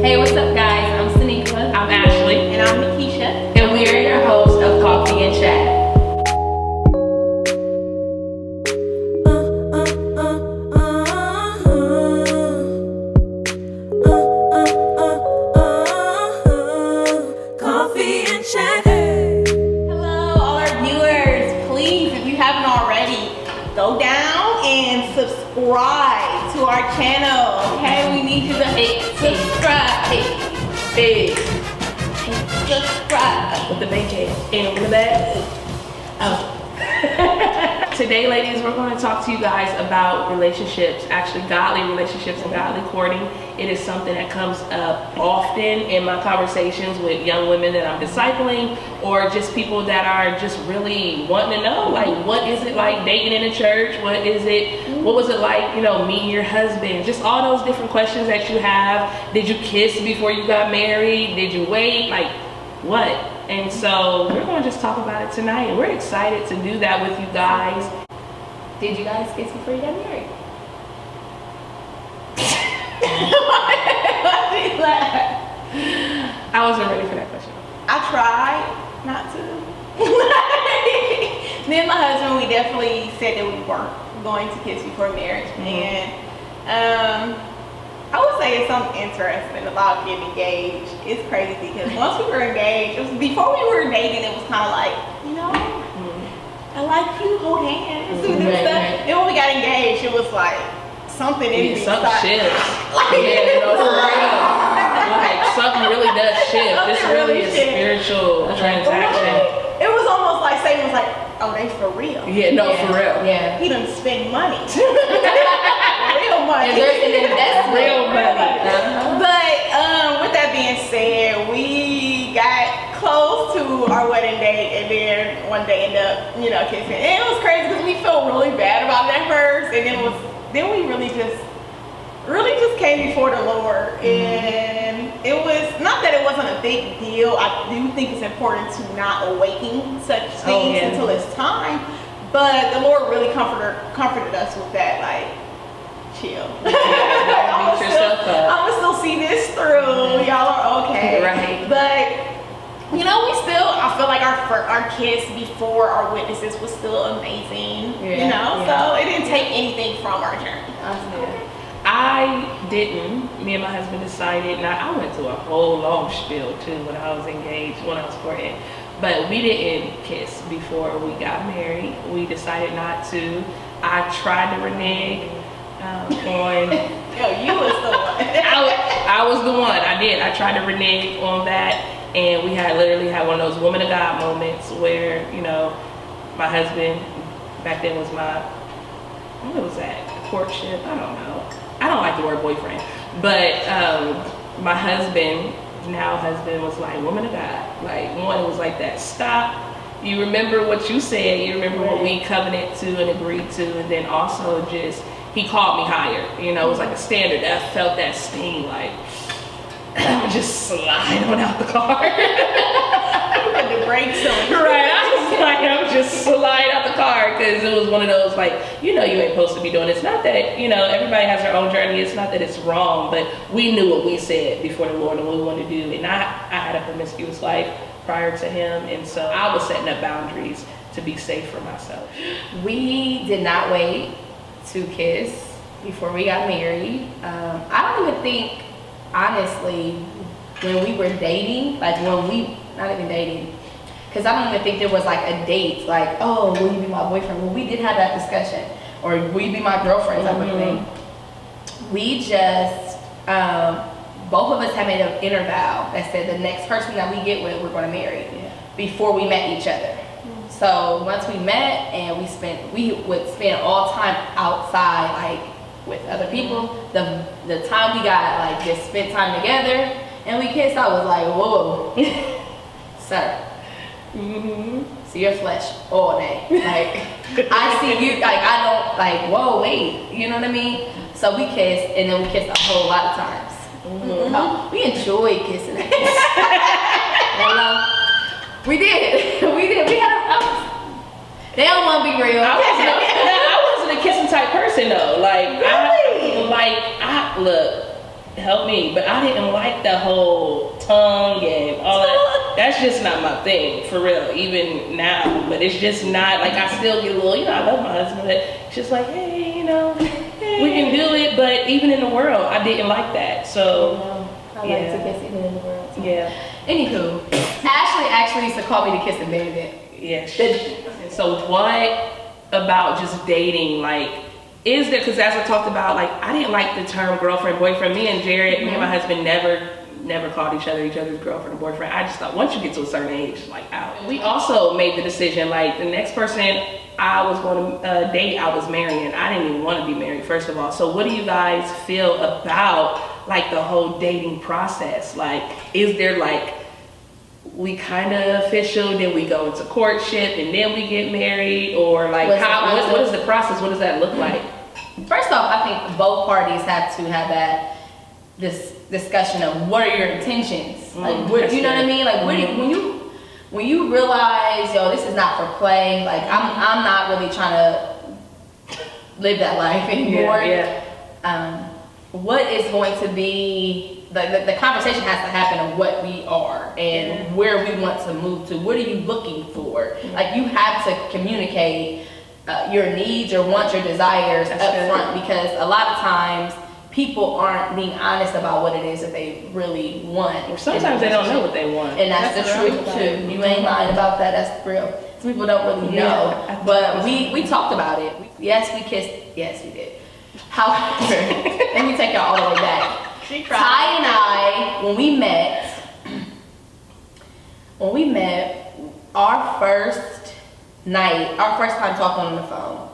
Hey, what's up, guys? I'm Sanika. I'm Ashley. And I'm Nikisha. And we are your hosts of Coffee and Chat. Coffee and Chat. Hello, all our viewers. Please, if you haven't already, go down and subscribe to our channel. Okay, we need you to subscribe. Big. Subscribe. With the bacon and with the bag. Oh. Today, ladies, we're going to talk to you guys about relationships, actually godly relationships and godly courting. It is something that comes up often in my conversations with young women that I'm discipling, or just people that are just really wanting to know, like, what is it like dating in a church? What was it like, meeting your husband? Just all those different questions that you have. Did you kiss before you got married? Did you wait? Like, what? And so we're going to just talk about it tonight, and we're excited to do that with you guys. Did you guys kiss before you got married? I wasn't ready for that question. I tried not to. Me and my husband, we definitely said that we weren't going to kiss before marriage. And I would say it's something interesting about getting engaged. It's crazy because once we were engaged, before we were dating, it was kind of like, I like you, hold hands, do this stuff. Then when we got engaged, it was like something in me. Something shifts. For real. Like something really does shift. This really is spiritual transaction. It was almost like Satan was like, oh, they for real. Yeah, no, for real. Yeah. He done spend money. Real money. And there's an investment. Real money. But with that being said, we got close to our wedding date, and then one day ended up, kissing. And it was crazy because we felt really bad about that first, and then we really just came before the Lord, and it was not that it wasn't a big deal. I do think it's important to not awaken such things until it's time, but the Lord really comforted us with that, like, chill. I'm gonna still see this through. Y'all are okay, right? But I feel like our kiss before our witnesses was still amazing. So it didn't take anything from our journey. I didn't. Me and my husband decided. Now I went to a whole long spiel too when I was engaged, when I was courting. But we didn't kiss before we got married. We decided not to. I tried to renege on. You was the one. I was the one. I did. I tried to renege on that, and we literally had one of those woman of God moments where my husband back then was what was that? Courtship? I don't know. I don't like the word boyfriend, but my husband was like, woman of God. Like, one was like that. Stop. You remember what you said. You remember what we covenanted to and agreed to, and then also just he called me higher. It was like a standard. I felt that sting, like I would just slide on out the car. Put the brakes on. Right. I would just slide out the car because it was one of those like, you ain't supposed to be doing it. It's not that, everybody has their own journey. It's not that it's wrong, but we knew what we said before the Lord and what we wanted to do. And I had a promiscuous life prior to him. And so I was setting up boundaries to be safe for myself. We did not wait to kiss before we got married. I don't even think, honestly, when we were dating, not even dating, because I don't even think there was like a date, like, oh, will you be my boyfriend? Well, we did have that discussion, or will you be my girlfriend type of thing. We just, both of us had made an inner vow that said the next person that we get with, we're going to marry before we met each other. So once we met and we would spend all time outside, like with other people. The time we got like just spent time together and we kissed, I was like, whoa, sir. See your flesh all day. Like I see you, like I don't like, whoa, wait, you know what I mean? So we kissed, and then we kissed a whole lot of times. We enjoyed kissing. We did. We had they don't want to be real. I wasn't a kissing type person though. Like, really? I look, help me. But I didn't like the whole tongue and all that. That's just not my thing, for real, even now. But it's just not, like, I still get a little, I love my husband, but it's just like, hey, we can do it. But even in the world, I didn't like that. So, I like to kiss even in the world. So. yeah. Anywho, Ashley actually used to call me the kissing bandit. Yeah. So what about just dating, like, is there, because as I talked about, like, I didn't like the term girlfriend, boyfriend. Me and Jared, me and my husband never called each other's girlfriend or boyfriend. I just thought once you get to a certain age, like, out. We also made the decision, like, the next person I was going to date, I was marrying. I didn't even want to be married, first of all. So what do you guys feel about, like, the whole dating process? Like, is there, like, we kind of official, then we go into courtship, and then we get married, or like what is the process? What does that look like? First off, I think both parties have to have this discussion of what are your intentions, like what, you know what I mean? Like when you realize, yo, this is not for play. Like I'm not really trying to live that life anymore. What is going to be the conversation has to happen of what we are and where we want to move to. What are you looking for? Like you have to communicate your needs, your wants, your desires up front, because a lot of times people aren't being honest about what it is that they really want. Or sometimes they don't know what they want. And that's the truth too. You ain't lying about that. That's real. Some people don't really know. But we talked about it. Yes, we kissed. Yes, we did. However, let me take y'all all the way back. Ty and I, when we met, our first night, our first time talking on the phone,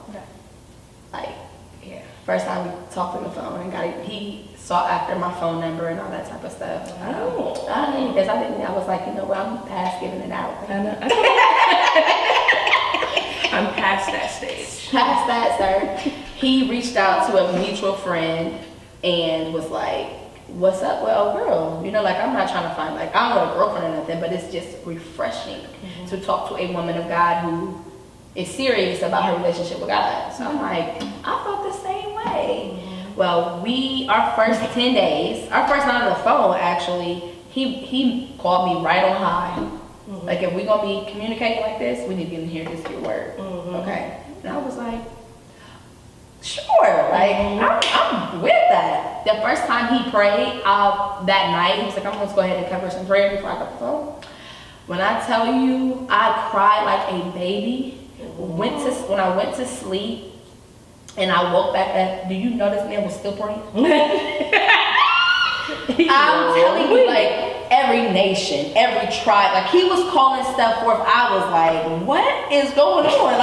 first time we talked on the phone, and he sought after my phone number and all that type of stuff. Because I was like, I'm past giving it out. I'm past that stage. Past that, sir. He reached out to a mutual friend and was like, what's up? Well, girl, I'm not trying to find, I don't want a girlfriend or nothing, but it's just refreshing to talk to a woman of God who is serious about her relationship with God. So I'm like, I felt the same way. Well, our first 10 days, our first night on the phone, actually, he called me right on high. Like, if we're going to be communicating like this, we need to get in here and just get word. Okay? And I was like, sure, I'm with that. The first time he prayed that night, he was like, I'm going to go ahead and cover some prayer before I got the phone. When I tell you, I cried like a baby. When I went to sleep and I woke back up, do you know this man was still praying? I'm telling you, every nation, every tribe, he was calling stuff forth. I was like, what is going on?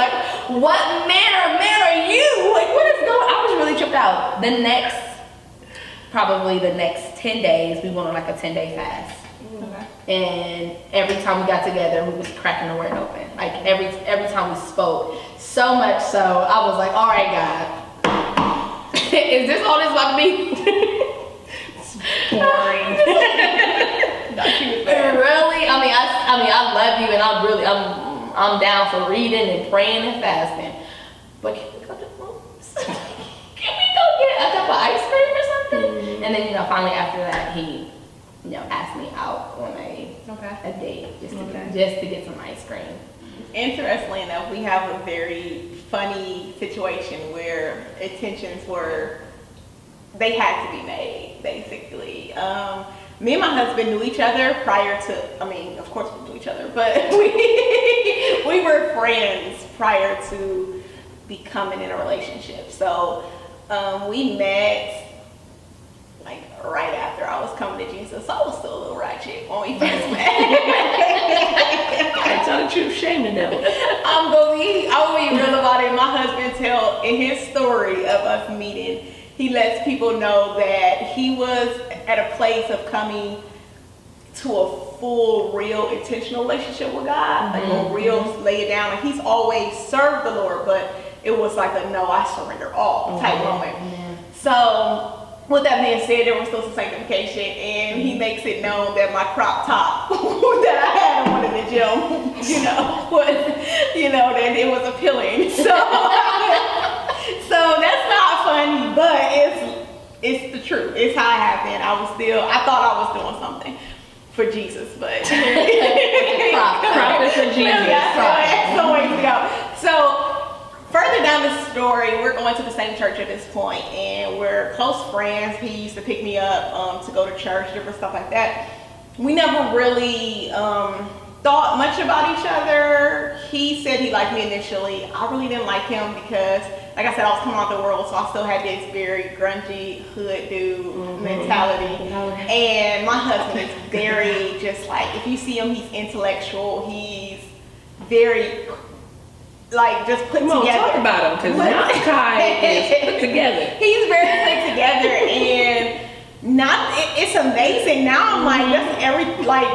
What man are you? What is going on? I was really tripped out. Probably the next 10 days, we went on a 10-day fast. And every time we got together, we was cracking the word open. Every time we spoke. So much so, I was like, all right, God, is this all this about to be? Boring. Really? I love you, and I'm down for reading and praying and fasting. But can we go to Rooms? Can we go get a cup of ice cream or something? And then finally after that, he asked me out on a date just to get some ice cream. Interestingly enough, we have a very funny situation where intentions they had to be made, basically. Me and my husband knew each other prior to, of course we knew each other, but we were friends prior to becoming in a relationship. So we met right after I was coming to Jesus. So I was still a little ratchet when we first met. I tell the truth, shame the devil. I'm gonna be real about it. My husband tell in his story of us meeting, he lets people know that he was at a place of coming to a full, real, intentional relationship with God, a real lay it down. And he's always served the Lord, but it was like a no, I surrender all type moment. So with that being said, there was still some sanctification, and he makes it known that my crop top that I had on in the gym, that it was appealing. So that's not funny, but it's it's the truth. It's how it happened. I thought I was doing something for Jesus, but Profit for Jesus. Yeah, so ways to go. So further down the story, we're going to the same church at this point, and we're close friends. He used to pick me up to go to church, different stuff like that. We never really thought much about each other. He said he liked me initially. I really didn't like him because, like I said, I was coming out the world, so I still had this very grungy hood dude mentality. And my husband is very just like, if you see him, he's intellectual. He's very like just put Come on, together. talk about him, because Malachi is put together. He's very put together, and it's amazing. Now I'm like,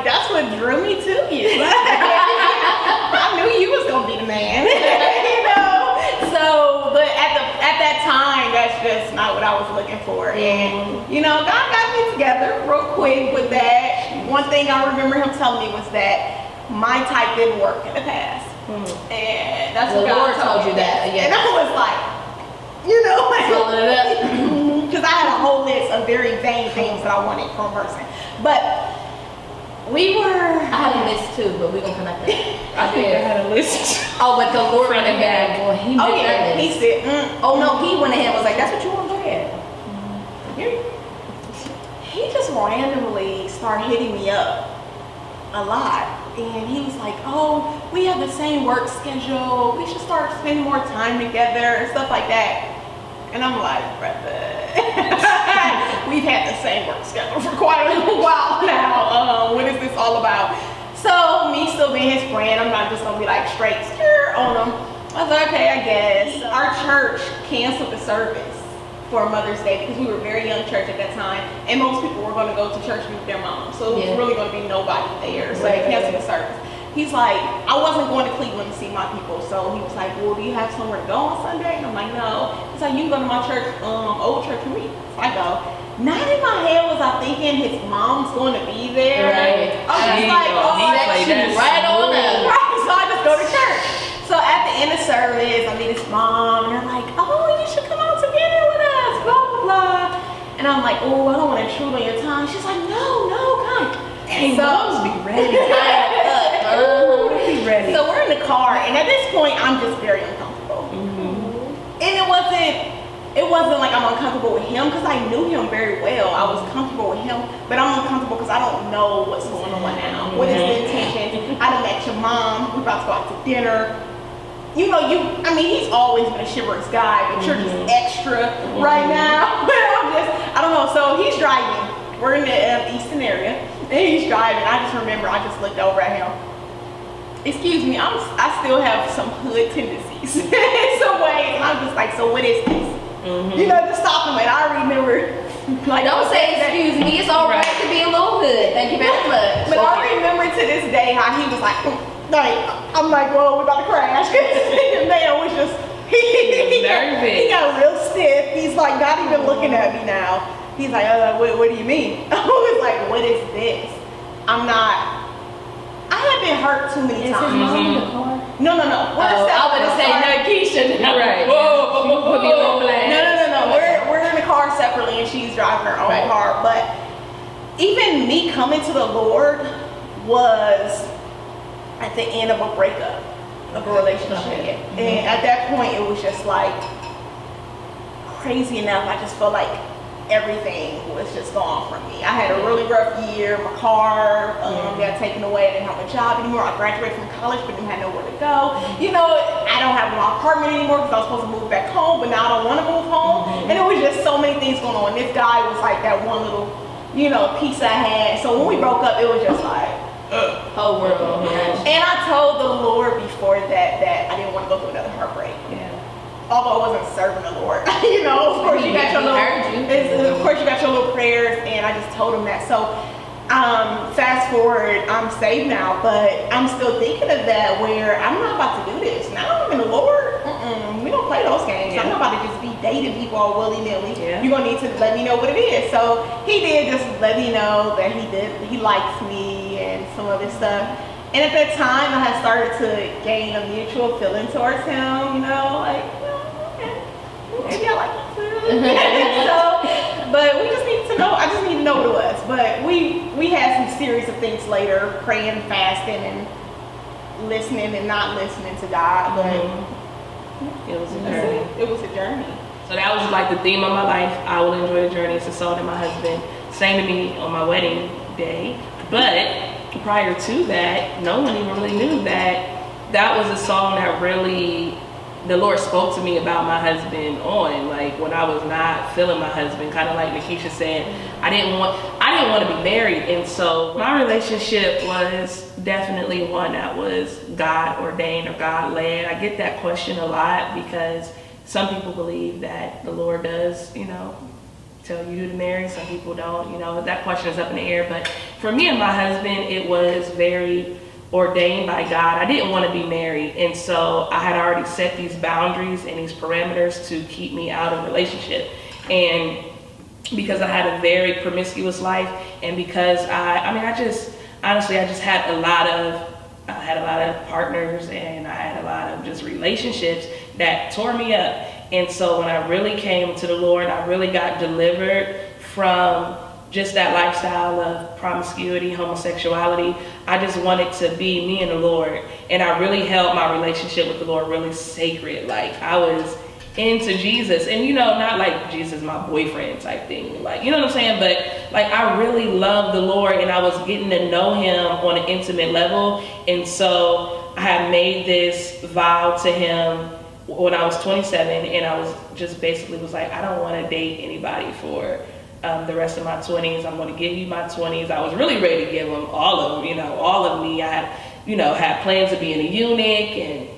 that's what drew me to you. I knew you was gonna be the man. You know? So, but at that time, that's just not what I was looking for. And you know, God got me together real quick with that. One thing I remember him telling me was that my type didn't work in the past. And that's The what Lord God told you me. that, yes. And I was like, you know, Rolling it up. because I had a whole list of very vain things that I wanted from a person. But we were. I had a list too, but we're gonna come back to that. I think I had a list. Oh, but the Lord went Front and ahead. back. Boy, he Oh did yeah, that he list. said. Oh no, he went ahead and was like, that's what you want, go ahead. He just randomly started hitting me up a lot. And he was like, oh, we have the same work schedule. We should start spending more time together and stuff like that. And I'm like, brother, we've had the same work schedule for quite a while now. What is this all about? So me still being his friend, I'm not just gonna be like straight on him. I was like, okay, I guess. Our church canceled the service for Mother's Day because we were a very young church at that time, and most people were going to go to church with their mom, so it was really going to be nobody there. So they canceled the service. He's like, I wasn't going to Cleveland to see my people, so he was like, well, do you have somewhere to go on Sunday? And I'm like, no. He's like, you can go to my church, old church for me. So I go. Not in my head was I thinking his mom's going to be there. Right. I was just like, oh, he played that right on up. right. So I just go to church. So at the end of service, I meet his mom, and they're like, oh, you should come out to dinner with us, blah, blah, blah. And I'm like, oh, I don't want to intrude on your time. She's like, no, come. Hey, so, moms be ready. Be ready. So we're in the car, and at this point, I'm just very uncomfortable. And it wasn't like I'm uncomfortable with him because I knew him very well. I was comfortable with him, but I'm uncomfortable because I don't know what's going on now. What is the intention? I done met your mom. We're about to go out to dinner. You know, he's always been a chivalrous guy, but you're just extra right now. I don't know. So he's driving. We're in the Easton area, and he's driving. I just remember, I just looked over at him. Excuse me, I still have some hood tendencies in some ways. And I'm just like, so what is this? You know, just stop him. And I remember, like, Don't say excuse me, it's all right to be a little hood. Thank you very much. But I remember to this day how he was like, I'm like, whoa, we're about to crash. The man was just, he got real stiff. He's like, not even looking at me now. He's like, what do you mean? I was like, what is this? I have been hurt too many times. No. We're I would say Keisha. Right. Whoa. Put me on blast. No. We're in the car separately, and she's driving her own car. But even me coming to the Lord was at the end of a breakup of a relationship. And at that point, it was just like crazy enough. I just felt like everything was just gone from me. I had a really rough year. My car got taken away. I didn't have a job anymore. I graduated from college, but didn't have nowhere to go. You know, I don't have my apartment anymore because I was supposed to move back home, but now I don't want to move home. And it was just so many things going on. This guy was like that one little, piece I had. So when we broke up, it was just like, Whole world. and I told the Lord before that I didn't want to go through another heartbreak. Although I wasn't serving the Lord, of course you got your little prayers, and I just told him that. So, fast forward, I'm saved now, but I'm still thinking of that where I'm not about to do this. Now I'm in the Lord. We don't play those games. I'm not about to just be dating people all willy-nilly. You're gonna need to let me know what it is. So he did just let me know that he likes me and some other stuff. And at that time, I had started to gain a mutual feeling towards him. Maybe I like him too. So but we just need to know. I just need to know what it was. But we had some series of things later, praying, fasting, and listening and not listening to God. But It was a journey. it was a journey. So that was like the theme of my life. I will enjoy the journey. It's a song that my husband sang to me on my wedding day. But prior to that, no one even really knew that was a song that really the Lord spoke to me about my husband on, like when I was not feeling my husband, kind of like Nikisha said, I didn't want to be married. And so my relationship was definitely one that was God ordained or God led. I get that question a lot because some people believe that the Lord does, tell you who to marry. Some people don't, that question is up in the air. But for me and my husband, it was very ordained by God. I didn't want to be married, and so I had already set these boundaries and these parameters to keep me out of relationship. And because I had a very promiscuous life, and because I just had a lot of partners, and I had a lot of just relationships that tore me up. And so when I really came to the Lord, I really got delivered from just that lifestyle of promiscuity, homosexuality. I just wanted to be me and the Lord. And I really held my relationship with the Lord really sacred. Like I was into Jesus, and not like Jesus my boyfriend type thing, like, you know what I'm saying? But like I really loved the Lord, and I was getting to know him on an intimate level. And so I had made this vow to him when I was 27, and I was just basically was like, I don't want to date anybody for the rest of my 20s. I'm going to give you my 20s. I was really ready to give them all of me. I had plans of being a eunuch, and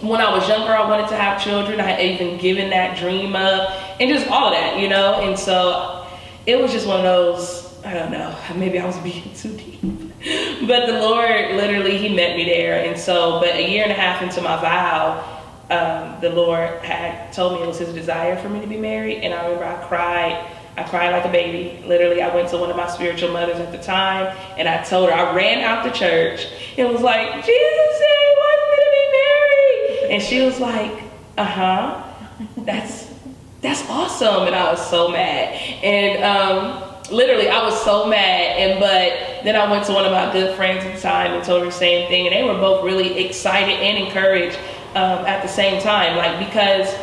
when I was younger, I wanted to have children. I had even given that dream up, and just all of that, and so it was just one of those, I don't know, maybe I was being too deep, but the Lord literally, he met me there. And so, but a year and a half into my vow, the Lord had told me it was his desire for me to be married. And I remember I cried like a baby. Literally, I went to one of my spiritual mothers at the time, and I told her, I ran out the church and was like, Jesus said he wants me to be married. And she was like, that's awesome. And I was so mad. And literally, I was so mad. But then I went to one of my good friends at the time and told her the same thing. And they were both really excited and encouraged at the same time. Like, because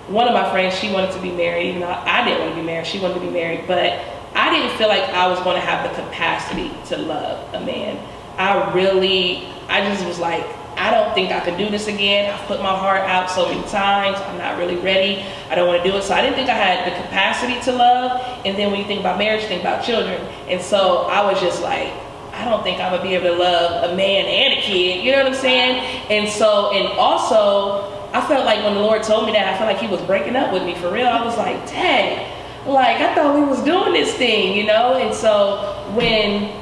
one of my friends, she wanted to be married, even though I didn't want to be married. She wanted to be married, but I didn't feel like I was going to have the capacity to love a man. I just was like, I don't think I could do this again. I've put my heart out so many times. I'm not really ready. I don't want to do it. So I didn't think I had the capacity to love. And then when you think about marriage, think about children. And so I was just like, I don't think I'm going to be able to love a man and a kid. You know what I'm saying? And also, I felt like when the Lord told me that, I felt like he was breaking up with me for real. I was like, dang, like I thought we was doing this thing, And so when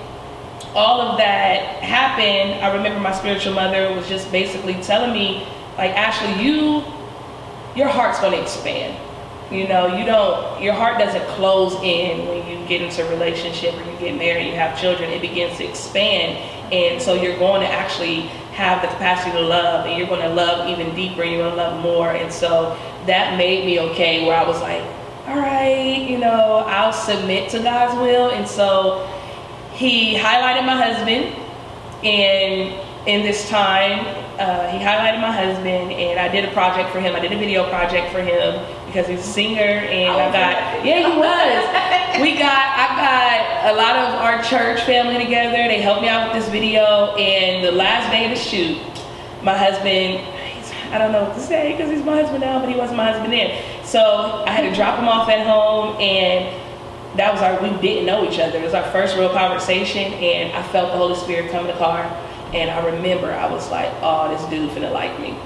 all of that happened, I remember my spiritual mother was just basically telling me, like, Ashley, your heart's going to expand. Your heart doesn't close in when you get into a relationship or you get married, you have children. It begins to expand. And so you're going to actually have the capacity to love, and you're going to love even deeper, and you're going to love more. And so that made me okay, where I was like, all right, I'll submit to God's will. And so he highlighted my husband, and in this time, he highlighted my husband, and I did a project for him. I did a video project for him because he's a singer, and he was. I got a lot of our church family together. They helped me out with this video, and the last day of the shoot, my husband, I don't know what to say because he's my husband now, but he wasn't my husband then. So I had to drop him off at home, and that was we didn't know each other. It was our first real conversation, and I felt the Holy Spirit come in the car. And I remember I was like, oh, this dude finna like me.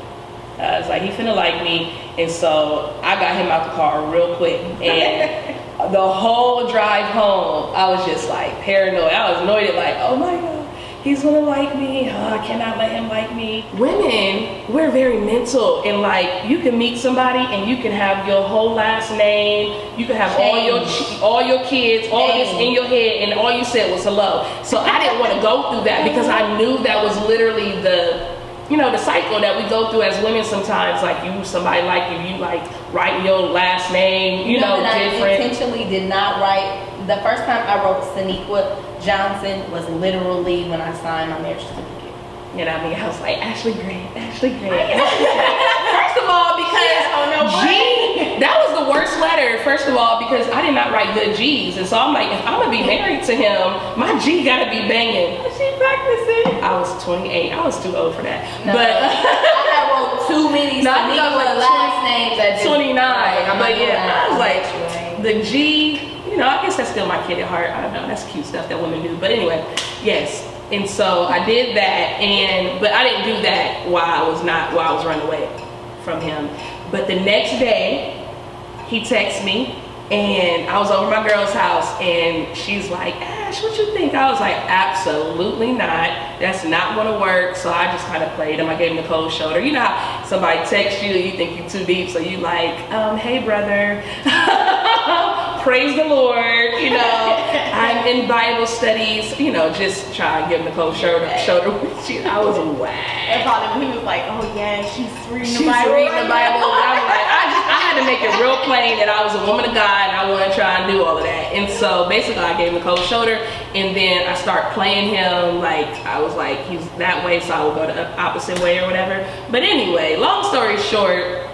It's like, he finna like me. And so I got him out the car real quick. And the whole drive home, I was just like paranoid. I was annoyed, like, oh my God, he's gonna like me. Oh, I cannot let him like me. Women, we're very mental. And like, you can meet somebody and you can have your whole last name. You can have all your kids, all this in your head, and all you said was hello. So I didn't want to go through that because I knew that was literally you know, the cycle that we go through as women sometimes, like somebody like you like write your last name, you know, that different. I intentionally did not write. The first time I wrote Saniqua Johnson was literally when I signed my marriage certificate. You know what I mean? I was like, Ashley Grant, Ashley Grant. First of all, because G, that was the worst letter, first of all, because I did not write good G's. And so I'm like, if I'm gonna be married to him, my G gotta be banging. she practicing. I was 28. I was too old for that. No, But I wrote too many No, I think I was Saniqua like last names that just 29. I'm But not yeah, doing I was that. like, the G, you know, I guess that's still my kid at heart. I don't know, that's cute stuff that women do. But anyway, yes. And so I did that, but I didn't do that while I was running away from him. But the next day, he texted me, and I was over my girl's house, and she's like, Ash, what you think? I was like, absolutely not. That's not gonna work. So I just kind of played him. I gave him the cold shoulder. You know how somebody texts you, you think you're too deep, so you like, hey brother, praise the Lord, you know, I'm in Bible studies, you know, just try to give him the cold shoulder. I was whack. And probably when he was like, oh yeah, she's reading She's the Bible. reading the Bible. I was like, I had to make it real plain that I was a woman of God and I want to try and do all of that. And so basically I gave him the cold shoulder, and then I start playing him like I was like, he's that way, so I would go the opposite way or whatever. But anyway, long story short,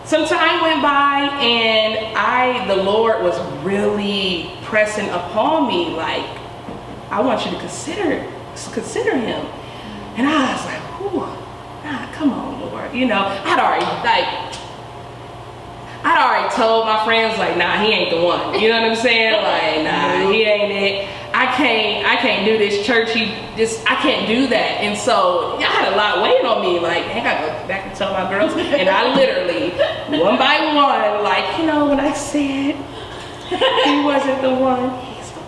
some time went by, and the Lord was really pressing upon me, like, I want you to consider him. And I was like, whew, come on, Lord. You know, I'd already told my friends, like, nah, he ain't the one. You know what I'm saying? Like, nah, he ain't it. I can't do this church. I can't do that. And so I had a lot weighing on me. Like, I gotta go back and tell my girls. And I literally, one by one, like, you know, when I said he wasn't the one, he's the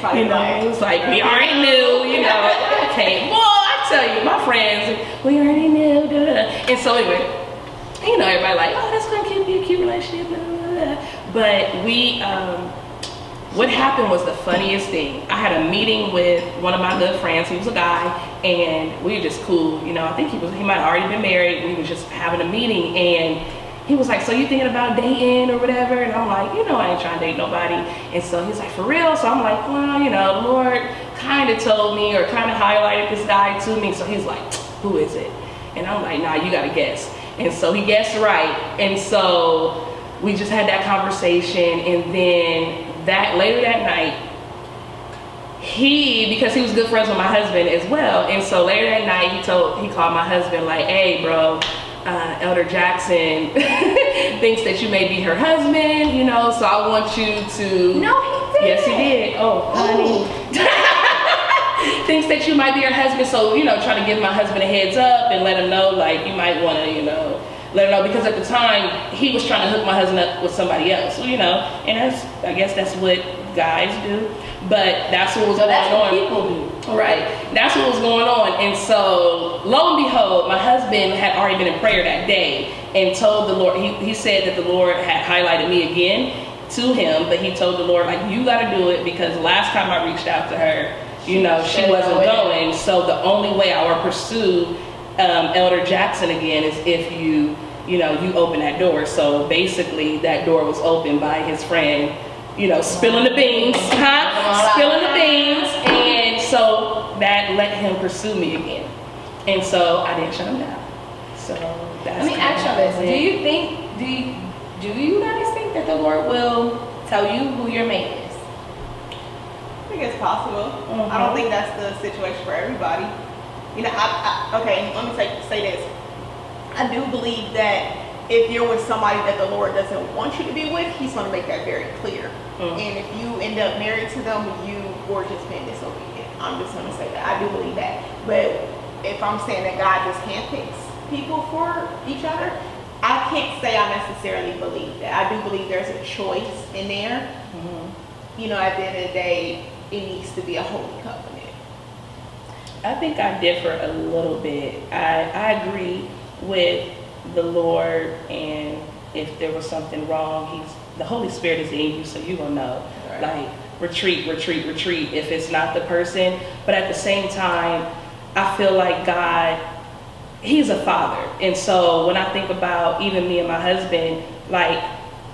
one. You know, it was like, we already knew, you know. Okay, boy, I tell you, my friends, we already knew. Da, da, da. And so anyway, you know, everybody like, oh, that's gonna be a cute relationship. Blah, blah, blah. But what happened was the funniest thing. I had a meeting with one of my good friends. He was a guy, and we were just cool. You know, I think he might have already been married. We were just having a meeting, and he was like, so you thinking about dating or whatever? And I'm like, you know, I ain't trying to date nobody. And so he's like, for real? So I'm like, well, you know, the Lord kind of told me or kind of highlighted this guy to me. So he's like, who is it? And I'm like, nah, you gotta guess. And so he guessed right. And so we just had that conversation, and then later that night, because he was good friends with my husband as well, and so later that night he called my husband like, hey bro, Elder Jackson thinks that you may be her husband, you know, so I want you to. No, he did. Yes, he did. Oh, honey. Thinks that you might be her husband, so, you know, trying to give my husband a heads up and let him know, like, you might want to, you know, let him know, because at the time he was trying to hook my husband up with somebody else, you know, and I guess that's what guys do, but that's what was going on. What people do. Right, that's what was going on. And so lo and behold, my husband had already been in prayer that day and told the Lord, he said that the Lord had highlighted me again to him, but he told the Lord, like, you got to do it, because last time I reached out to her, you know, she wasn't going. So the only way I would pursue Elder Jackson again is if you open that door. So basically that door was opened by his friend, you know, spilling the beans, spilling the beans. And so that let him pursue me again. And so I didn't shut him down. So that's. Let me ask you this. Do you guys think that the Lord will tell you who your mate is? I think it's possible. Mm-hmm. I don't think that's the situation for everybody. You know, okay, let me say this. I do believe that if you're with somebody that the Lord doesn't want you to be with, he's going to make that very clear. Mm-hmm. And if you end up married to them, you were just being disobedient. I'm just going to say that. I do believe that. But if I'm saying that God just handpicks people for each other, I can't say I necessarily believe that. I do believe there's a choice in there. Mm-hmm. You know, at the end of the day, it needs to be a holy covenant. I think I differ a little bit. I agree with the Lord, and if there was something wrong, the Holy Spirit is in you, so you will know. Right. Like, retreat if it's not the person. But at the same time, I feel like God, he's a father. And so when I think about even me and my husband, like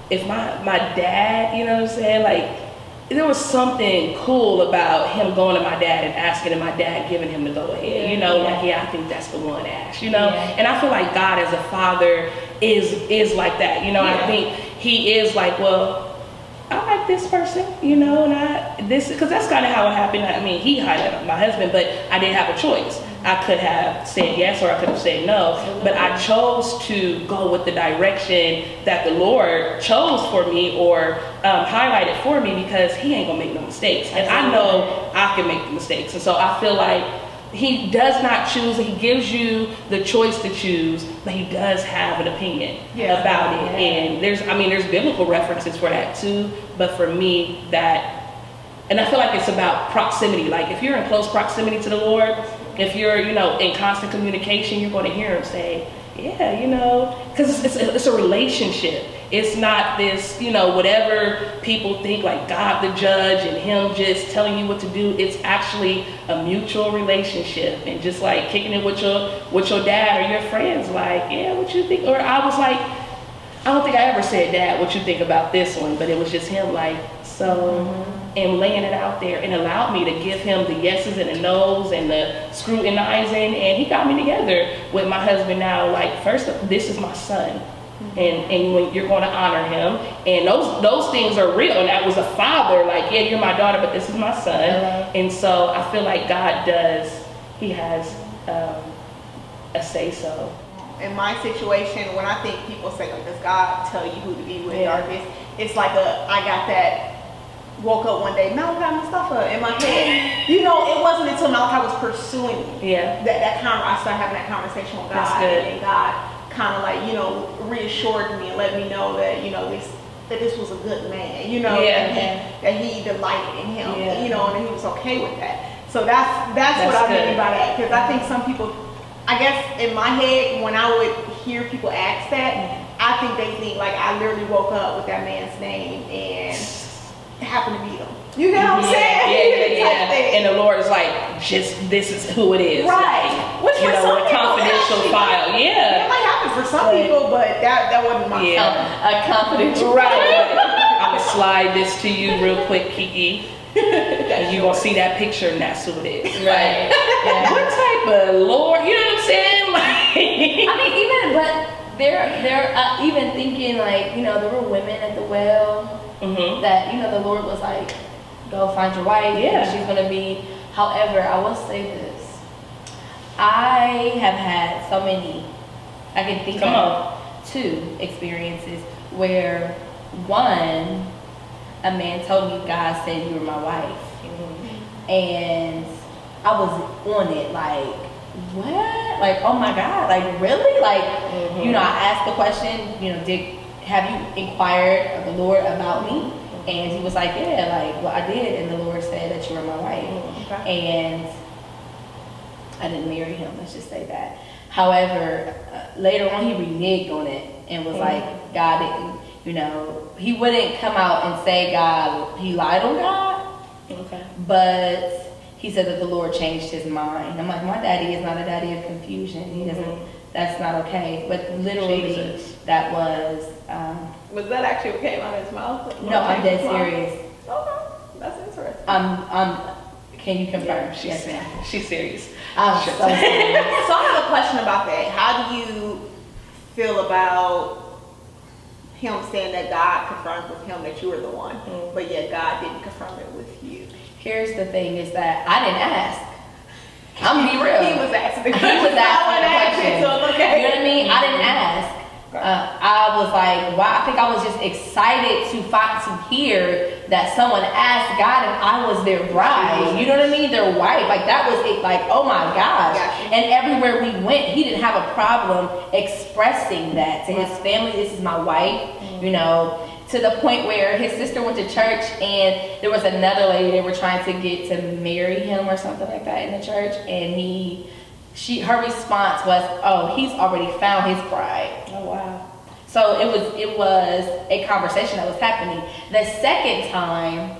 if my dad, you know what I'm saying? Like there was something cool about him going to my dad and asking, and my dad giving him the go ahead, you know, like, yeah, I think that's the one, Ash, you know? And I feel like God as a father is like that, you know? I think he is like, well, I like this person, you know, and because that's kind of how it happened. I mean, he hired my husband, but I didn't have a choice. I could have said yes or I could have said no, but I chose to go with the direction that the Lord chose for me or highlighted for me, because he ain't gonna make no mistakes. And I know I can make the mistakes. And so I feel like he does not choose, he gives you the choice to choose, but he does have an opinion about it. And there's biblical references for that too, but for me and I feel like it's about proximity. Like if you're in close proximity to the Lord, if you're, you know, in constant communication, you're going to hear him say, yeah, you know, because it's a relationship. It's not this, you know, whatever people think, like God the judge and him just telling you what to do. It's actually a mutual relationship, and just like kicking it with your dad or your friends, like, yeah, what you think? Or I was like, I don't think I ever said, Dad, what you think about this one, but it was just him like, so, and laying it out there, and allowed me to give him the yeses and the nos and the scrutinizing, and he got me together with my husband now. Like, first, this is my son, and when you're going to honor him, and those things are real. And that was a father, like, yeah, you're my daughter, but this is my son. And so I feel like God he has a say so. In my situation, when I think people say, like, does God tell you who to be with or this, it's like I got that, woke up one day, Malachi Mustafa in my head. You know, it wasn't until Malachi was pursuing me that I started having that conversation with God. And God kind of like, you know, reassured me and let me know that, you know, that this was a good man, you know, that he delighted in him, you know, and he was okay with that. So that's what I mean by that, because I think some people, I guess in my head, when I would hear people ask that, I think they think like I literally woke up with that man's name and happened to meet him. You know what I'm saying? Yeah. And the Lord is like, just this is who it is. Right. Like, which you for know, some a people, confidential actually, file. Yeah. It might happen for some people, but that wasn't my A confidential. Right. I'm gonna slide this to you real quick, Kiki. And you're gonna see that picture, and that's who it is. Right. What type of Lord? You know what I'm saying? Like, I mean, but they're even thinking, like, you know, there were women at the well that, you know, the Lord was like, go find your wife. Yeah. She's gonna be. However, I will say this: I have had so many. I can think of 2 experiences where one, a man told me God said you were my wife, and I was on it like, what? Like, oh my God, like really? Like, you know, I asked the question, you know, have you inquired of the Lord about me? And he was like, yeah, like, well, I did, and the Lord said that you were my wife. And I didn't marry him, let's just say that. However, later on he reneged on it and was like, God didn't, you know, he wouldn't come out and say God, he lied on God. But he said that the Lord changed his mind. I'm like, my daddy is not a daddy of confusion. He doesn't, that's not okay. But literally, that was... was that actually what came out of his mouth? No, I'm dead serious. Okay, that's interesting. Can you confirm? Yes, ma'am. She's serious. I'm so serious. So I have a question about that. How do you feel about him saying that God confirmed with him that you were the one, but yet God didn't confirm it with you? Here's the thing: is that I didn't ask. I'm gonna be real. He was asking the He was asking the question. So it's okay. You know what I mean? I didn't ask. I was like, wow. I think I was just excited to hear that someone asked God and I was their bride. You know what I mean? Their wife. Like that was it. Like, oh my gosh. And everywhere we went, he didn't have a problem expressing that to his family. This is my wife. You know, to the point where his sister went to church and there was another lady they were trying to get to marry him or something like that in the church, and her response was, oh, he's already found his bride. Oh wow. So it was a conversation that was happening. The second time,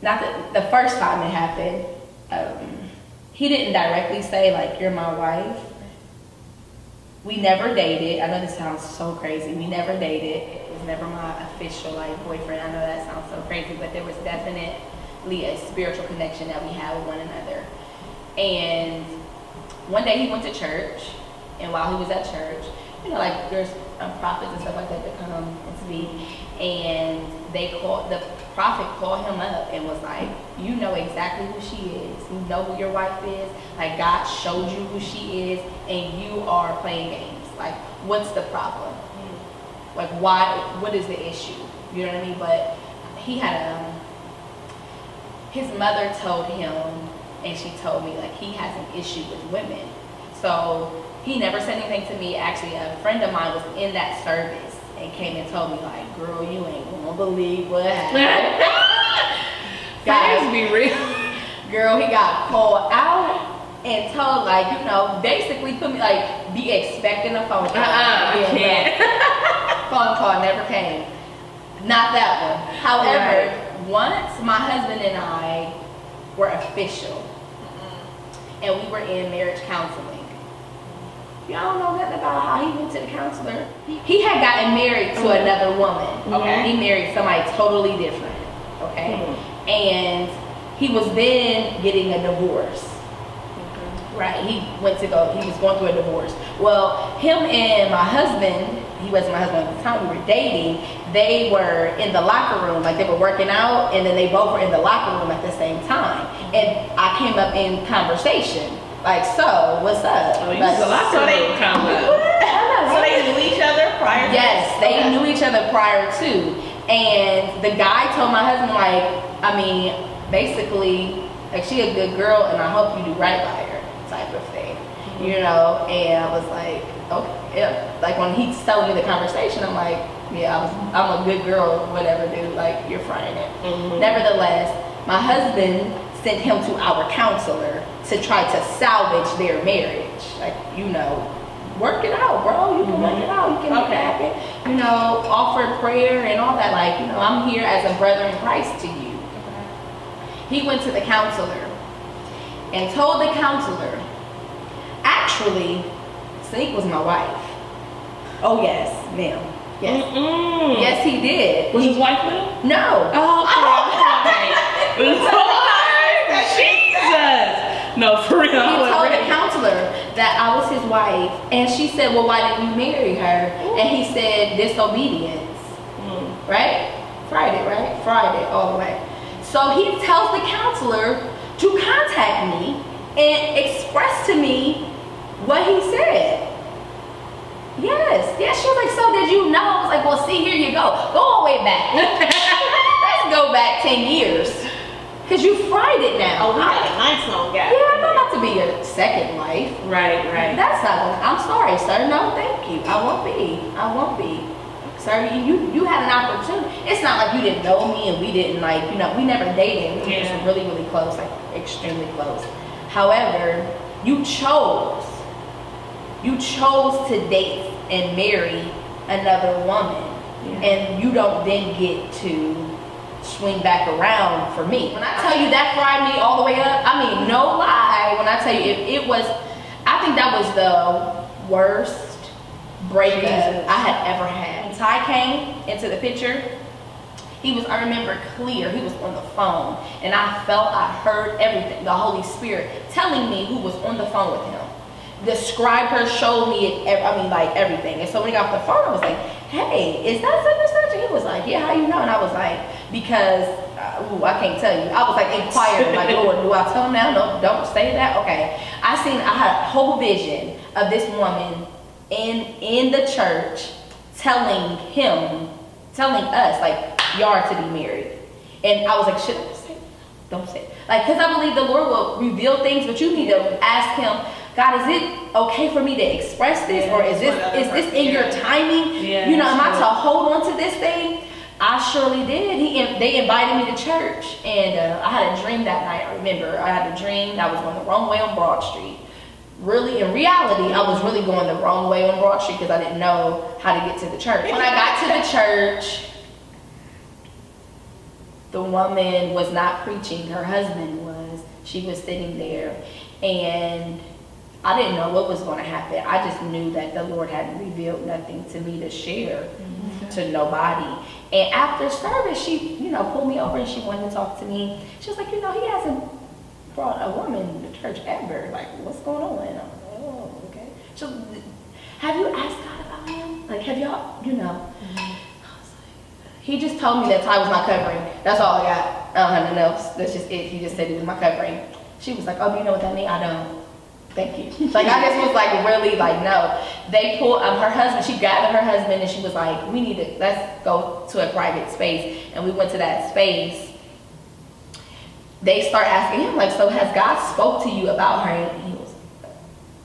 not the first time it happened, he didn't directly say like, you're my wife. We never dated. I know this sounds so crazy. We never dated. It was never my official like boyfriend. I know that sounds so crazy, but there was definitely a spiritual connection that we had with one another. And one day he went to church, and while he was at church, you know, like there's prophets and stuff like that come and speak, and the prophet called him up and was like, you know exactly who she is. You know who your wife is. Like God showed you who she is, and you are playing games. Like, what's the problem? Like, why? What is the issue? You know what I mean? But he had his mother told him, and she told me like he has an issue with women. So he never said anything to me. Actually, a friend of mine was in that service and came and told me like, girl, you ain't gonna believe what happened. Guys, be real. Girl, he got called out and told like, you know, basically put me like, be expecting a phone call. I can't. Phone call never came. Not that one. However, once my husband and I were official, and we were in marriage counseling. Y'all don't know nothing about how he went to the counselor. He had gotten married to another woman. Okay. He married somebody totally different. Okay. And he was then getting a divorce. Right. He was going through a divorce. Well, him and my husband, he wasn't my husband at the time, we were dating, they were in the locker room, like they were working out, and then they both were in the locker room at the same time. And I came up in conversation, like, so, what's up? Oh, you Like, was a locker room combo. So they knew each other prior to Yes, they Okay. knew each other prior to. And the guy told my husband, like, I mean, basically, like, she a good girl, and I hope you do right by her, type of thing. You know, and I was like, okay, yeah. Like when he's telling me the conversation, I'm like, yeah, I'm a good girl, whatever, dude. Like, you're frying it. Nevertheless, my husband sent him to our counselor to try to salvage their marriage. Like, you know, work it out, bro. You can work it out. You can make it happen. You know, offer prayer and all that. Like, you know, I'm here as a brother in Christ to you. He went to the counselor and told the counselor, actually, Sneak was my wife. Oh, yes, ma'am. Yes. Yes, he did. Was his wife with him? No. Oh, Jesus. No, for real. He told the counselor that I was his wife, and she said, well, why didn't you marry her? And he said, disobedience. Right? Friday, all the way. So he tells the counselor to contact me and express to me what he said. Yes, she was like, so did you know? I was like, well, see, here you go. Go all the way back. Let's go back 10 years. Because you fried it now. Oh, we got a nice long gap. Yeah, I'm not to be your second wife. Right. That's not gonna, I'm sorry, sir. No, thank you. I won't be. Sir, you had an opportunity. It's not like you didn't know me and we didn't like, you know, we never dated. We were just really, really close, like extremely close. However, you chose to date and marry another woman, and you don't then get to swing back around for me. When I tell you that fried me all the way up, I mean, no lie, when I tell you it was, I think that was the worst breakup I had ever had. When Ty came into the picture, I remember clear, he was on the phone, and I heard everything, the Holy Spirit telling me who was on the phone with him. Described her, showed me it, like everything. And so when he got off the phone, I was like, hey, is that such and such? And he was like, yeah, how you know? And I was like, because, I can't tell you. I was like inquiring, like, Lord, do I tell him now? No, don't say that. Okay. I had a whole vision of this woman in the church telling us, like, y'all are to be married. And I was like, should I say it? Don't say it. Like, because I believe the Lord will reveal things, but you need to ask him, God, is it okay for me to express this, or is this in your timing? You know, am I to hold on to this thing? I surely did. They invited me to church, and I had a dream that night. I remember I had a dream that I was going the wrong way on Broad Street. Really, in reality, I was really going the wrong way on Broad Street because I didn't know how to get to the church. When I got to the church, the woman was not preaching, her husband was. She was sitting there, and I didn't know what was going to happen. I just knew that the Lord hadn't revealed nothing to me to share to nobody. And after service, she, pulled me over and she wanted to talk to me. She was like, he hasn't brought a woman to church ever. Like, what's going on? And I'm like, oh, okay. She was, have you asked God about him? Like, have y'all, I was like, he just told me that Ty was my covering. That's all I got. I don't have nothing else. That's just it. He just said he was my covering. She was like, oh, do you know what that means? I don't. Thank you. Like, I just was like, really, like, no. They pulled her husband, she gathered her husband, and she was like, let's go to a private space. And we went to that space. They start asking him, like, so has God spoke to you about her?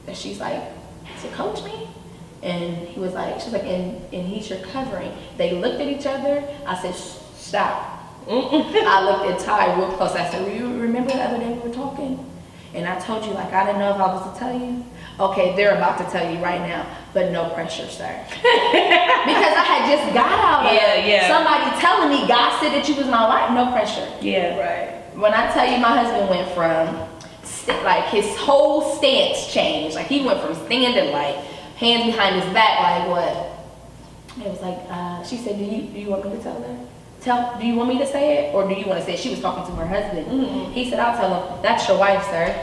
And she's like, to coach me? And he was like, she's like, and he's your covering. They looked at each other. I said, stop. I looked at Ty real close. I said, you remember the other day we were talking? And I told you, like, I didn't know if I was to tell you. Okay, they're about to tell you right now, but no pressure, sir. Because I had just got out of somebody telling me God said that you was my wife. No pressure. Yeah. Right. When I tell you, my husband went from, like, his whole stance changed. Like, he went from standing, like, hands behind his back, like, what? It was like, she said, do you want me to tell her? Do you want me to say it, or do you want to say it? She was talking to her husband. He said, I'll tell him, that's your wife, sir.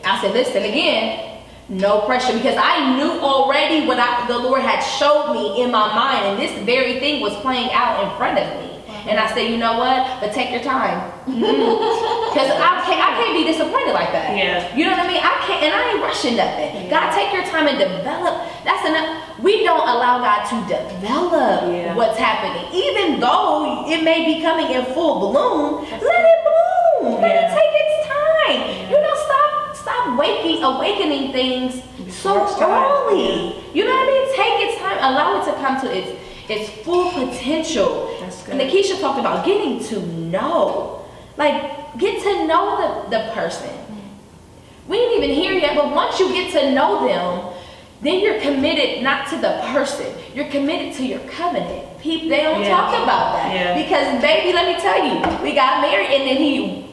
I said, listen, again, no pressure, because I knew already what the Lord had showed me in my mind, and this very thing was playing out in front of me. And I said, you know what? But take your time. Because I can't be disappointed like that. Yeah. You know what I mean? I can't, and I ain't rushing nothing. Yeah. God, take your time and develop. That's enough. We don't allow God to develop what's happening. Even though it may be coming in full bloom, let it bloom. Let it take its time. Stop awakening things so early. You know what I mean? Take its time. Allow it to come to its full potential. That's good. And Lakeisha talked about getting to know. Like, get to know the person. We ain't even here yet, but once you get to know them, then you're committed not to the person. You're committed to your covenant. People, they don't talk about that. Yeah. Because, baby, let me tell you, we got married and then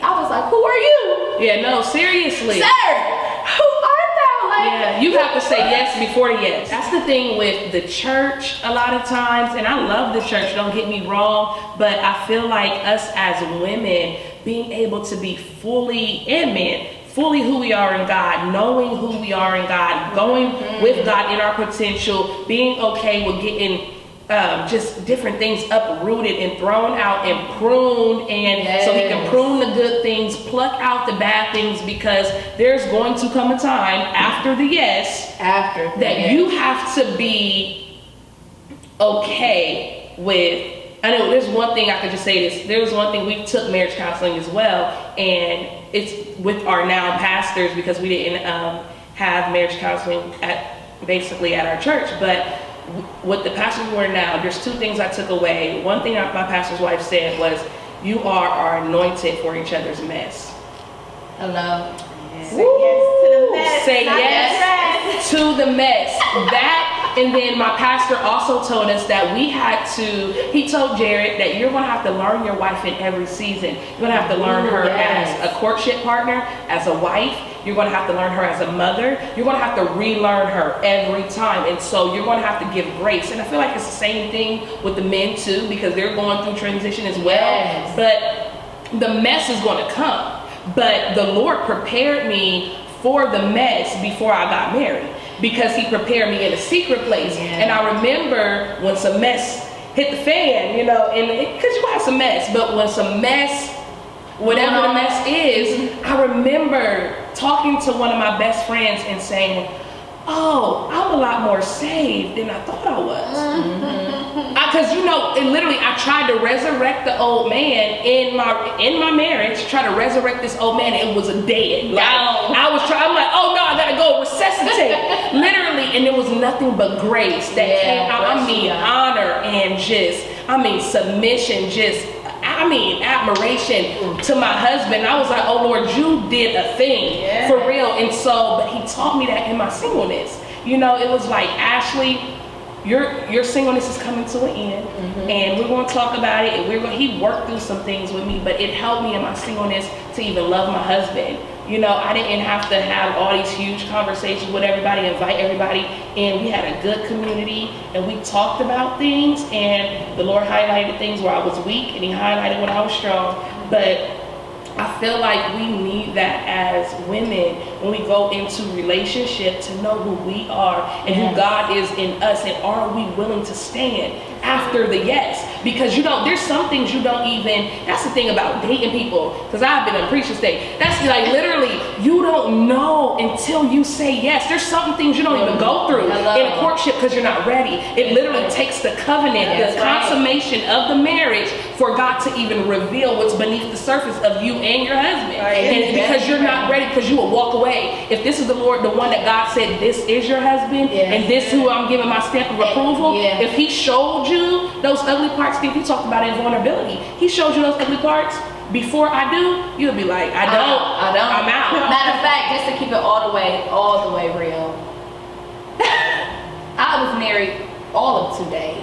I was like, who are you? Yeah, no, seriously. Sir, who art thou? Like, Yeah, you have to say yes before the yes. That's the thing with the church a lot of times, and I love the church, don't get me wrong, but I feel like us as women being able to be fully, and men, fully who we are in God, knowing who we are in God, going with God in our potential, being okay with getting just different things uprooted and thrown out and pruned, and so he can prune the good things, pluck out the bad things, because there's going to come a time after the yes that you have to be okay with. I know there's one thing I could just say this. There was one thing, we took marriage counseling as well, and it's with our now pastors, because we didn't have marriage counseling at our church, but with the pastors who are now, there's two things I took away. One thing my pastor's wife said was, you are anointed for each other's mess. hello. Say yes to the mess. Say yes to the mess. That, and then my pastor also told us that he told Jared that you're going to have to learn your wife in every season. You're going to have to learn her as a courtship partner, as a wife. You're going to have to learn her as a mother. You're going to have to relearn her every time. And so you're going to have to give grace. And I feel like it's the same thing with the men too, because they're going through transition as well. Yes. But the mess is going to come. But the Lord prepared me for the mess before I got married, because he prepared me in a secret place. And I remember when some mess hit the fan, and because you have some mess, but when some mess, whatever the mess is, I remember talking to one of my best friends and saying, oh, I'm a lot more saved than I thought I was. Because I tried to resurrect the old man in my marriage, try to resurrect this old man, and it was a dead. Like, I'm like, oh no, I gotta go resuscitate. Literally, and it was nothing but grace that came out. I mean, honor and submission, admiration to my husband. I was like, oh Lord, you did a thing for real. And so, but he taught me that in my singleness. It was like, Ashley, your singleness is coming to an end, and we're going to talk about it, and he worked through some things with me, but it helped me in my singleness to even love my husband. You know, I didn't have to have all these huge conversations with everybody, invite everybody in. We had a good community, and we talked about things, and the Lord highlighted things where I was weak, and he highlighted when I was strong. But I feel like we need that as women when we go into relationship, to know who we are and who God is in us, and are we willing to stand after the yes? Because there's some things you don't even, that's the thing about dating people, because I've been in preacher state, that's like literally, you don't know until you say yes. There's some things you don't even go through in a courtship because you're not ready. It literally takes the covenant, the consummation of the marriage, for God to even reveal what's beneath the surface of you and your husband. And because you're not ready, because you will walk away. If this is the Lord, the one that God said, this is your husband, and this who I'm giving my stamp of approval, if he showed you those ugly parts, Steve, you talked about invulnerability. He showed you those ugly parts before I do, you'll be like, I don't, I'm out. Matter of fact, just to keep it all the way real, I was married all of 2 days.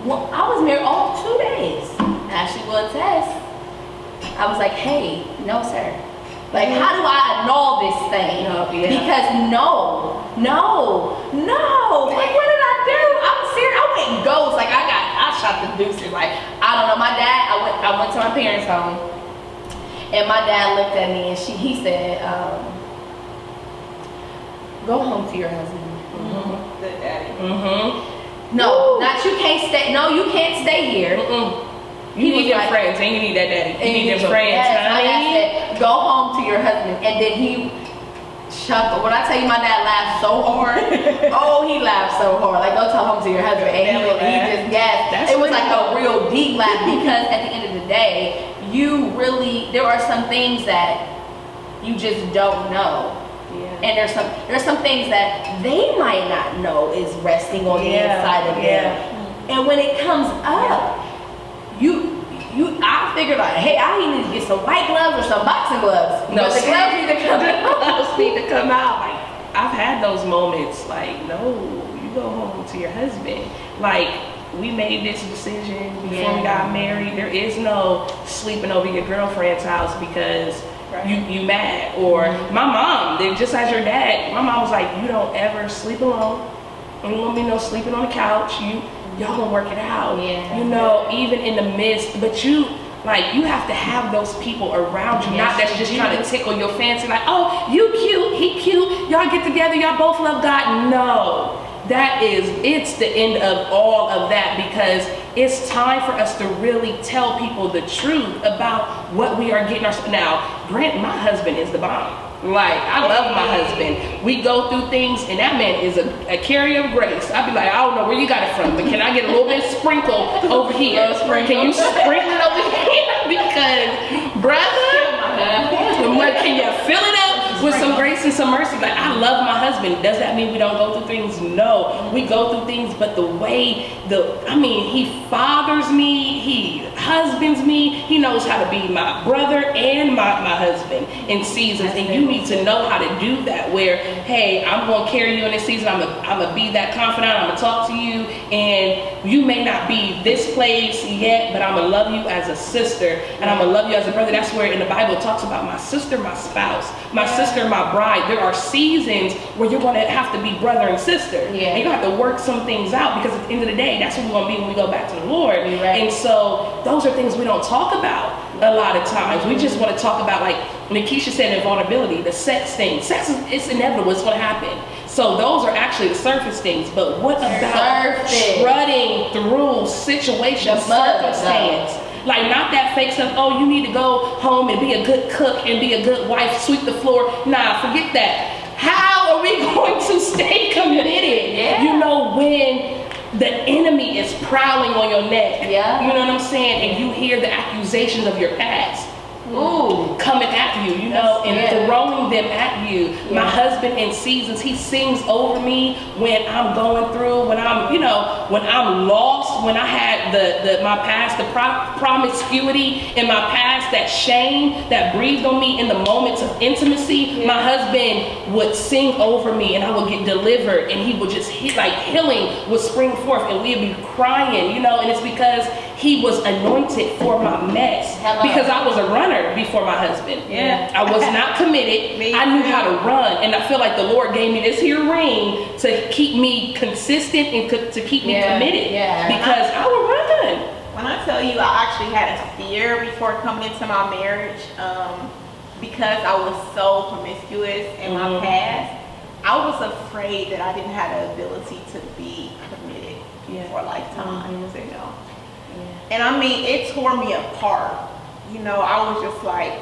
Well, I was married all 2 days. Ashley will attest. I was like, hey, no sir. Like, how do I annul this thing? Because no. Like, what did I do? I'm serious. I went ghost. Like, I shot the deuces. Like, I don't know. My dad, I went to my parents' home, and my dad looked at me, and he said, go home to your husband. Good daddy. No, not you can't stay. No, you can't stay here. You need your friends, and you need that daddy. You need them friends. Yes, my dad said, go home to your husband. And then he chuckled. When I tell you my dad laughed so hard, he laughed so hard. Like, go tell home to your husband. And he just gasped. It was like a real deep laugh, because at the end of the day, there are some things that you just don't know. And there's some things that they might not know is resting on the inside of them. And when it comes up, I figured like, hey, I need to get some white gloves or some boxing gloves. No, but the gloves need to come out. Gloves need to come out. Like, I've had those moments. Like, no, you go home to your husband. Like, we made this decision before we got married. There is no sleeping over your girlfriend's house because you mad. Or my mom, just as your dad, my mom was like, you don't ever sleep alone. And you won't be no sleeping on the couch. Y'all gonna work it out. You know, even in the midst, but you have to have those people around you, not that's just trying to tickle your fancy, like, oh, you cute, he cute, y'all get together, y'all both love God. No, it's the end of all of that, because it's time for us to really tell people the truth about what we are getting ourselves. Now, Grant, my husband is the bomb. Like, I love my husband. We go through things, and that man is a carrier of grace. I'd be like, I don't know where you got it from, but can I get a little bit sprinkle over here? Can you sprinkle it over here? Because, brother, can you fill it up with some grace and some mercy? Like, I love my husband. Does that mean we don't go through things? No, we go through things, but the way he fathers me, he husbands me, he knows how to be my brother and my husband in seasons. And you need to know how to do that, where, hey, I'm going to carry you in this season. I'm going to be that confidant. I'm going to talk to you, and you may not be this place yet, but I'm going to love you as a sister, and I'm going to love you as a brother. That's where in the Bible it talks about my sister, my spouse, my sister, my bride. There are seasons where you're going to have to be brother and sister. And you have to work some things out, because at the end of the day, that's what we're going to be when we go back to the Lord. And so those are things we don't talk about a lot of times. We just want to talk about, like Nikisha said, invulnerability, the sex thing. Sex it's inevitable, it's going to happen. So those are actually the surface things. But what about strutting through situations, circumstance? Like, not that fake stuff, oh, you need to go home and be a good cook and be a good wife, sweep the floor. Nah, forget that. How are we going to stay committed? You know, when the enemy is prowling on your neck, you know what I'm saying? And you hear the accusations of your past coming at you, and throwing them at you. My husband in seasons, he sings over me when I'm going through, when I'm lost lost when I had my past, the promiscuity in my past, that shame that breathed on me in the moments of intimacy. My husband would sing over me and I would get delivered, and he would just healing would spring forth, and we'd be crying, and it's because he was anointed for my mess. Hello. Because I was a runner before my husband. Yeah. I was not committed. Me I knew too. how to run, and I feel like the Lord gave me this here ring to keep me consistent and to keep me committed. Yeah. Because I would run. When I tell you, I actually had a fear before coming into my marriage, because I was so promiscuous in my past. I was afraid that I didn't have the ability to be committed for a lifetime, And I mean, it tore me apart. I was just like,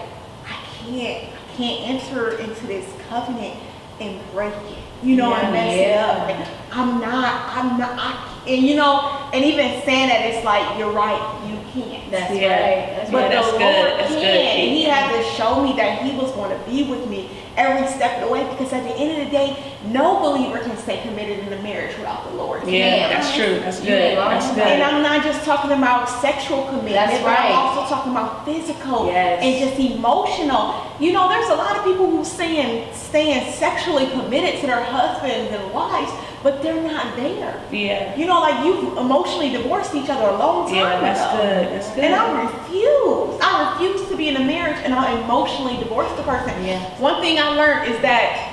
I can't enter into this covenant and break it. And mess it up. Like, I'm not, and even saying that, it's like, you're right, you can't. That's Yeah. right. That's But right. that's the good. Lord That's can, good. and He had to show me that He was going to be with me every step of the way. Because at the end of the day, no believer can stay committed in a marriage without the Lord. Yeah, that's true. That's good. That's And good. I'm not just talking about sexual commitment, That's but right. I'm also talking about physical Yes. and just emotional. There's a lot of people who staying sexually committed to their husbands and wives, but they're not there. Yeah. Like you've emotionally divorced each other a long time Yeah, that's ago. good. That's good. And I refuse to be in a marriage and I emotionally divorce the person. Yeah. One thing I learned is that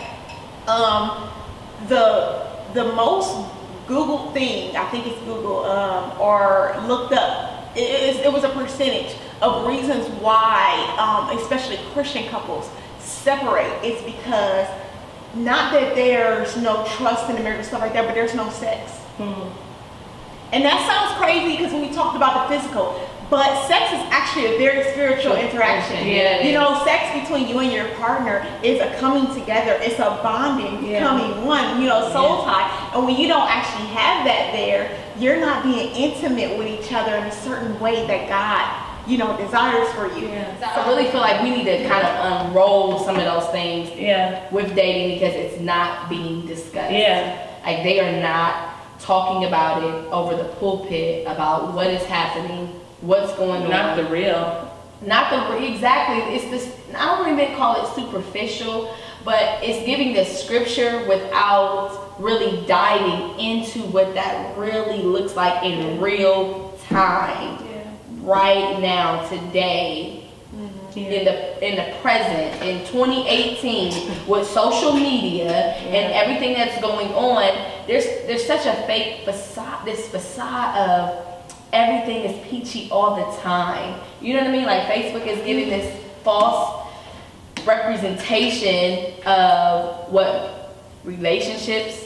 the most Googled thing, I think it's Google, or looked up, it was a percentage of reasons why, especially Christian couples, separate. It's because not that there's no trust in the marriage and stuff like that, but there's no sex. And that sounds crazy because we talked about the physical, but sex is actually a very spiritual interaction. Yeah, it is. Sex between you and your partner is a coming together. It's a bonding, becoming one, soul tie. And when you don't actually have that there, you're not being intimate with each other in a certain way that God, desires for you. I really feel like we need to kind of unroll some of those things with dating because it's not being discussed. Yeah. Like they are not talking about it over the pulpit about what is happening, what's going on. Not the real. Exactly. It's this. I don't even call it superficial, but it's giving the scripture without really diving into what that really looks like in real time, right now, today. In the present, in 2018, with social media and everything that's going on, there's such a fake facade, this facade of everything is peachy all the time. You know what I mean? Like Facebook is giving this false representation of what relationships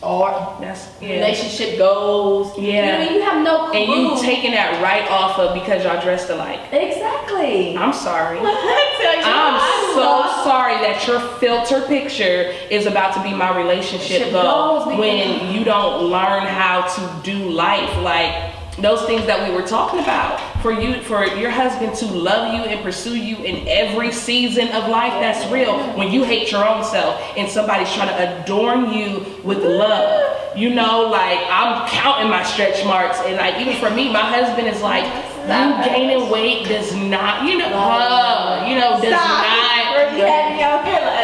are, relationship goals. Yeah. You know what I mean? You have no clue. And you taking that right off of because y'all dressed alike. Exactly. I'm sorry. I'm I'm so sorry that your filter picture is about to be my relationship goal when you don't learn how to do life. Like those things that we were talking about, for your husband to love you and pursue you in every season of life, that's real. When you hate your own self and somebody's trying to adorn you with love, like I'm counting my stretch marks, and like even for me, my husband is like, you gaining weight does not, does not.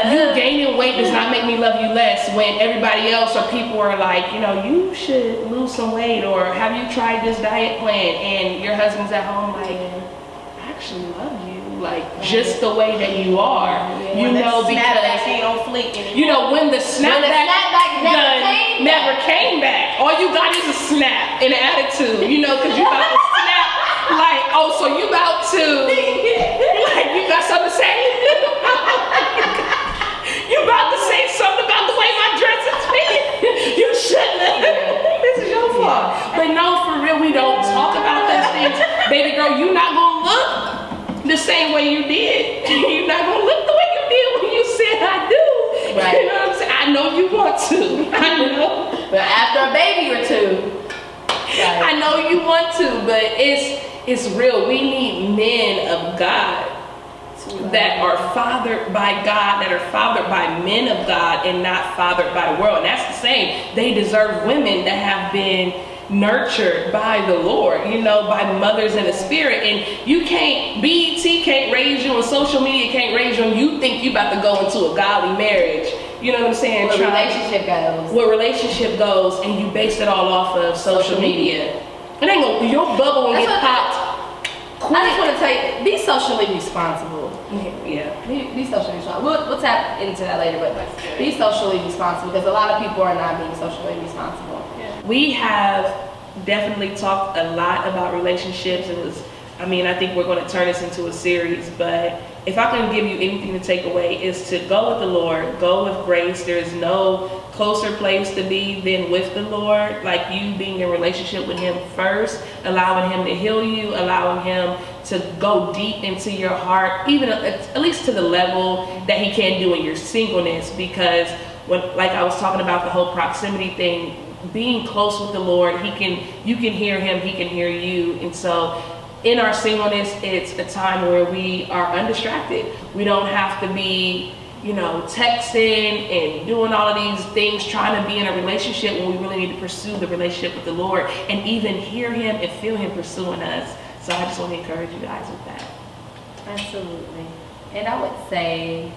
You gaining weight does not make me love you less, when everybody else or people are like, you should lose some weight, or have you tried this diet plan, and your husband's at home like, I actually love you, like just the way that you are, because ain't on fleek anymore. when the snapback never came back, all you got is a snap and an attitude, because you about to snap, like, oh, so you about to, like, you got something to say? You about to say something about the way my dress is fitting? You shouldn't have. This is your fault. But no, for real, we don't talk about those things. Baby girl, you not gonna look the same way you did. You're not gonna look the way you did when you said I do. Right. You know what I'm saying? I know you want to. I know. But after a baby or two, I know you want to, but it's real. We need men of God that are fathered by God, that are fathered by men of God and not fathered by the world. And that's the same. They deserve women that have been nurtured by the Lord, you know, by mothers in the spirit. And you can't, BET can't raise you and social media can't raise you and you think you about to go into a godly marriage. You know what I'm saying? Where relationship goes. Where relationship goes, and you base it all off of social media. It ain't gonna, your bubble will get popped quick. I just want to tell you, be socially responsible. Yeah. Be socially responsible. We'll tap into that later, but be socially responsible because a lot of people are not being socially responsible. We have definitely talked a lot about relationships. I think we're going to turn this into a series, but if I can give you anything to take away, is to go with the Lord, go with grace. There is no closer place to be than with the Lord, like you being in relationship with Him first, allowing Him to heal you, allowing Him to go deep into your heart, even at least to the level that He can do in your singleness. Because when, like I was talking about the whole proximity thing, being close with the Lord, you can hear Him, He can hear you. And so in our singleness, it's a time where we are undistracted. We don't have to be, texting and doing all of these things, trying to be in a relationship when we really need to pursue the relationship with the Lord and even hear Him and feel Him pursuing us. So I just want to encourage you guys with that. Absolutely. And I would say,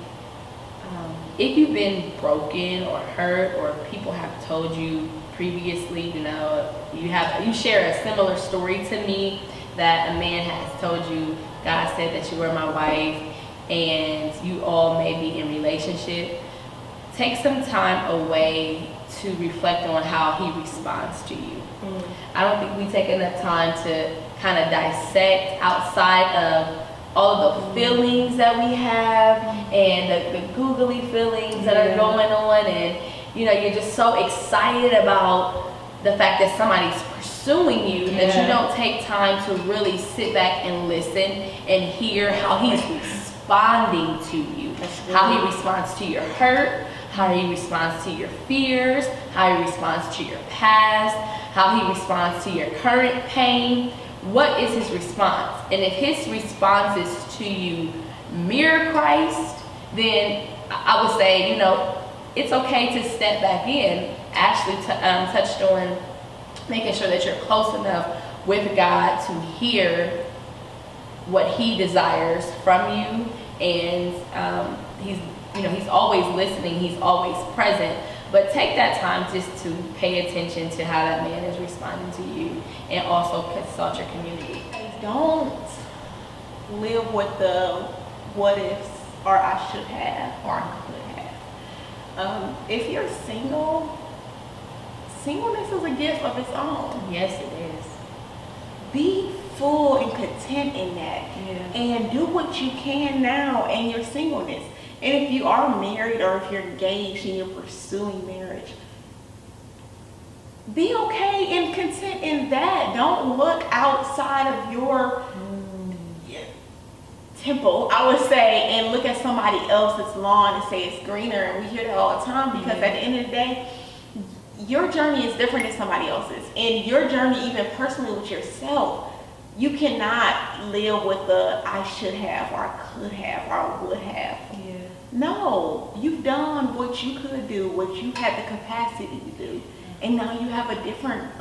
if you've been broken or hurt, or people have told you previously, you share a similar story to me, that a man has told you, God said that you were my wife, and you all may be in relationship, take some time away to reflect on how He responds to you. I don't think we take enough time to kind of dissect outside of all of the feelings that we have and the googly feelings that are going on, and you're just so excited about the fact that somebody's pursuing you that you don't take time to really sit back and listen and hear how He's responding to you, how He responds to your hurt, how He responds to your fears, how He responds to your past, how He responds to your current pain. What is His response? And if His response is to you mirror Christ, then I would say, it's okay to step back in. Ashley touched on making sure that you're close enough with God to hear what He desires from you, and He's always listening, He's always present. But take that time just to pay attention to how that man is responding to you, and also consult your community. Don't live with the what ifs or I should have or I could have. If you're single, singleness is a gift of its own. Yes, it is. Be full and content in that, and do what you can now in your singleness. And if you are married or if you're engaged and you're pursuing marriage, be okay and content in that. Don't look outside of your temple, I would say, and look at somebody else's lawn and say it's greener. And we hear that all the time, because at the end of the day, your journey is different than somebody else's. And your journey, even personally with yourself, you cannot live with the I should have or I could have or I would have. No, you've done what you could do, what you had the capacity to do. And now you have a different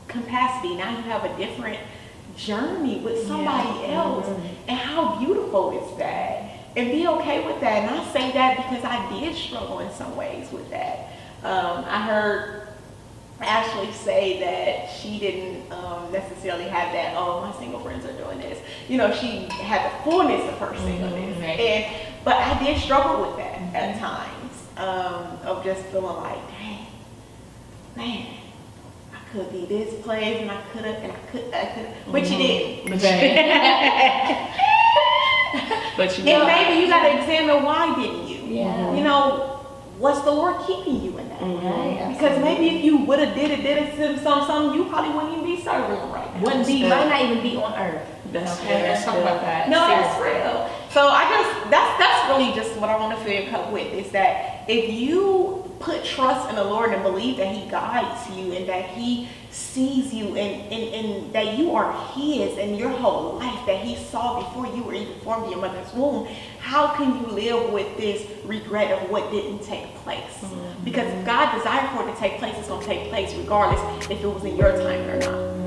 capacity. Now you have a different journey with somebody else. And how beautiful is that? And be okay with that. And I say that because I did struggle in some ways with that. I heard Ashley say that she didn't necessarily have that, my single friends are doing this. She had the fullness of her singleness. But I did struggle with that at times, of just feeling like, dang, man, I could be this place and I could have, but you didn't. But you and maybe you got to examine why didn't you? What's the Lord keeping you in that? Right, because maybe if you would have did it something, you probably wouldn't even be serving Him right now. Might not even be on earth. Let's talk about that. No, that's real. So that's really just what I want to fill your cup with, is that if you put trust in the Lord and believe that He guides you and that He sees you and that you are His and your whole life that He saw before you were even formed in your mother's womb, how can you live with this regret of what didn't take place? Because if God desired for it to take place, it's going to take place regardless if it was in your time or not.